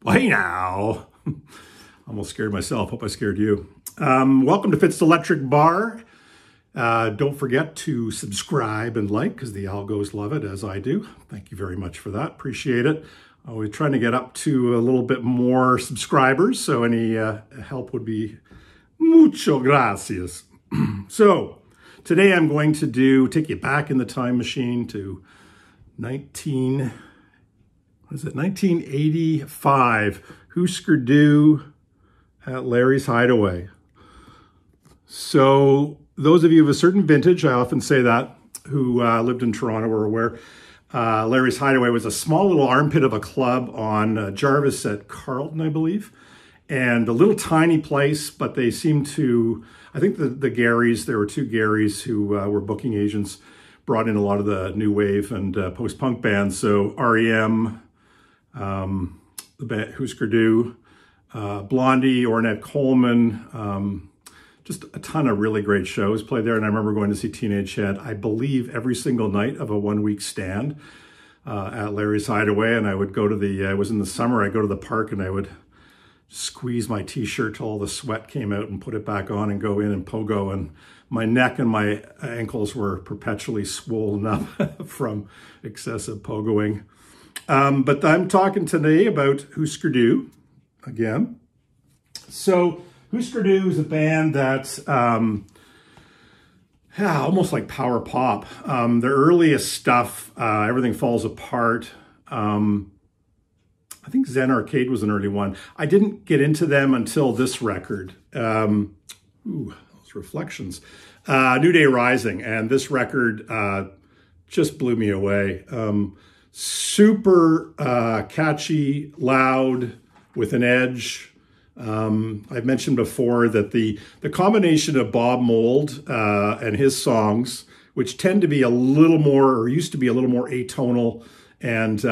Hey now. Almost scared myself. Hope I scared you. Welcome to Fitz Electric Bar. Don't forget to subscribe and like because the algos love it, as I do. Thank you very much for that. Appreciate it. We're trying to get up to a little bit more subscribers, so any help would be mucho gracias. So today I'm going to take you back in the time machine to 1985, Husker at Larry's Hideaway. So those of you of a certain vintage, I often say that, who lived in Toronto are aware, Larry's Hideaway was a small little armpit of a club on Jarvis at Carlton, I believe. And a little tiny place, but they seemed to, I think the Garys, there were two Garys who were booking agents, brought in a lot of the new wave and post-punk bands. So REM, the band Husker Blondie, Ornette Coleman, just a ton of really great shows played there. And I remember going to see Teenage Head, I believe, every single night of a one-week stand at Larry's Hideaway. And I would go to it was in the summer, I'd go to the park and I would squeeze my t-shirt till all the sweat came out and put it back on and go in and pogo. And my neck and my ankles were perpetually swollen up from excessive pogoing. But I'm talking today about Husker Du again. So Husker Du is a band that's almost like power pop. Their earliest stuff, Everything Falls Apart. I think Zen Arcade was an early one. I didn't get into them until this record. Those reflections. New Day Rising. And this record just blew me away. Super catchy, loud, with an edge. I've mentioned before that the combination of Bob Mould and his songs, which tend to be a little more, or used to be a little more atonal and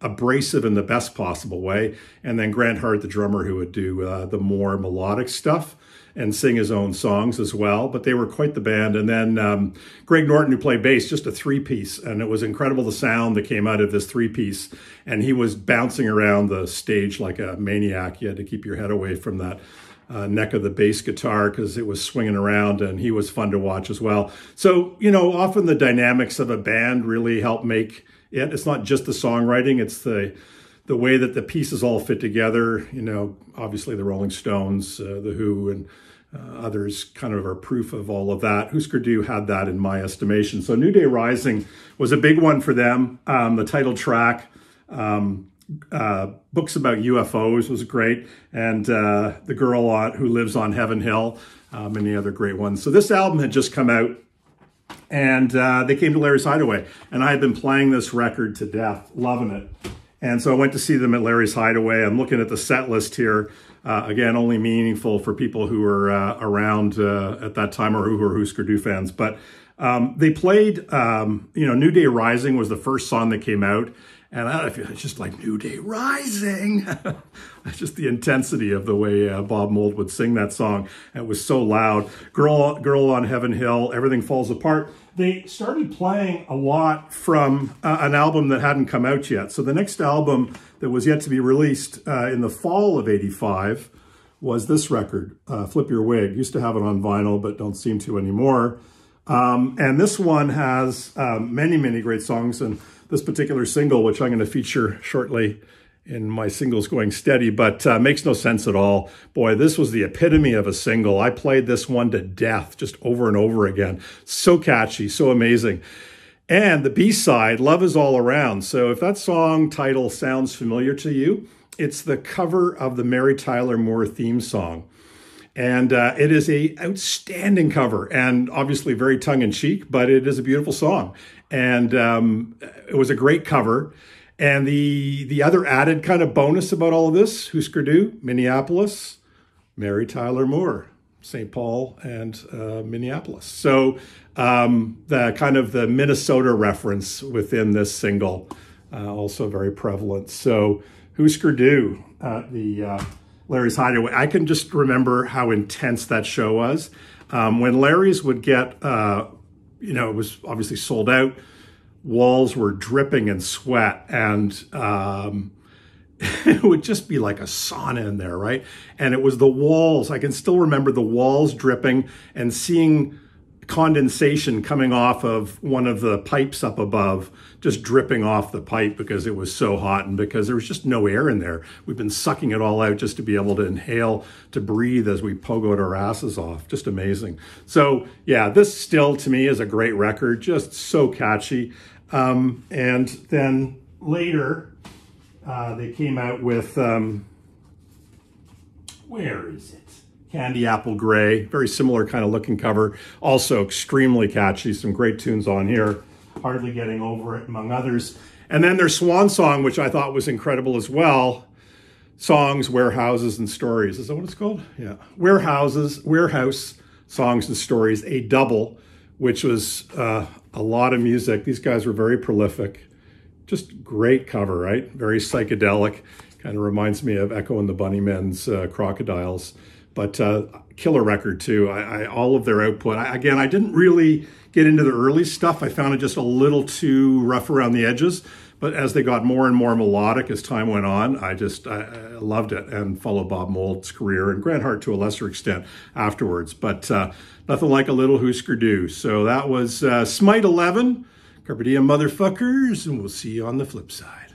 abrasive in the best possible way, and then Grant Hart, the drummer, who would do the more melodic stuff and sing his own songs as well. But they were quite the band. And then Greg Norton, who played bass, just a three-piece. And it was incredible the sound that came out of this three-piece. And he was bouncing around the stage like a maniac. You had to keep your head away from that neck of the bass guitar because it was swinging around, and he was fun to watch as well. So, you know, often the dynamics of a band really help make it. It's not just the songwriting, it's the way that the pieces all fit together. You know, obviously the Rolling Stones, the Who, and others kind of are proof of all of that. Husker Du had that in my estimation. So New Day Rising was a big one for them. The title track, Books About UFOs was great. And The Girl Who Lives on Heaven Hill, many other great ones. So this album had just come out, and they came to Larry's Hideaway. And I had been playing this record to death, loving it. And so I went to see them at Larry's Hideaway. I'm looking at the set list here. Again, only meaningful for people who were around at that time or who are Husker Du fans. But they played, New Day Rising was the first song that came out. And it's just like, New Day Rising. Just the intensity of the way Bob Mould would sing that song. It was so loud. Girl on Heaven Hill, Everything Falls Apart. They started playing a lot from an album that hadn't come out yet. So the next album that was yet to be released in the fall of '85 was this record, Flip Your Wig. Used to have it on vinyl, but don't seem to anymore. And this one has many, many great songs. And this particular single, which I'm going to feature shortly in my Singles Going Steady, but makes no sense at all. Boy, this was the epitome of a single. I played this one to death, just over and over again. So catchy, so amazing. And the B-side, Love Is All Around. So if that song title sounds familiar to you, it's the cover of the Mary Tyler Moore theme song. And it is a outstanding cover, and obviously very tongue-in-cheek, but it is a beautiful song. And it was a great cover. And the other added kind of bonus about all of this, Husker Du, Minneapolis, Mary Tyler Moore, St. Paul, and Minneapolis. So the kind of the Minnesota reference within this single, also very prevalent. So Husker Du, the Larry's Hideaway. I can just remember how intense that show was. When Larry's would get, it was obviously sold out. Walls were dripping in sweat, and it would just be like a sauna in there, right? And it was the walls. I can still remember the walls dripping and seeing condensation coming off of one of the pipes up above, just dripping off the pipe because it was so hot and because there was just no air in there. We've been sucking it all out just to be able to inhale, to breathe as we pogoed our asses off. Just amazing. So yeah, this still to me is a great record, just so catchy. And then later, they came out with, where is it? Candy Apple Gray, very similar kind of looking cover. Also extremely catchy, some great tunes on here. Hardly Getting Over It, among others. And then their swan song, which I thought was incredible as well. Songs, Warehouses, and Stories. Is that what it's called? Yeah. Warehouse, Songs and Stories, a double, which was a lot of music. These guys were very prolific. Just great cover, right? Very psychedelic. Kind of reminds me of Echo and the Bunnymen's Crocodiles. But killer record too. All of their output. Again, I didn't really get into the early stuff. I found it just a little too rough around the edges. But as they got more and more melodic as time went on, I loved it and followed Bob Mould's career and Grant Hart to a lesser extent afterwards. But nothing like a little Husker Du. So that was SMYT 11. Carpe diem, motherfuckers, and we'll see you on the flip side.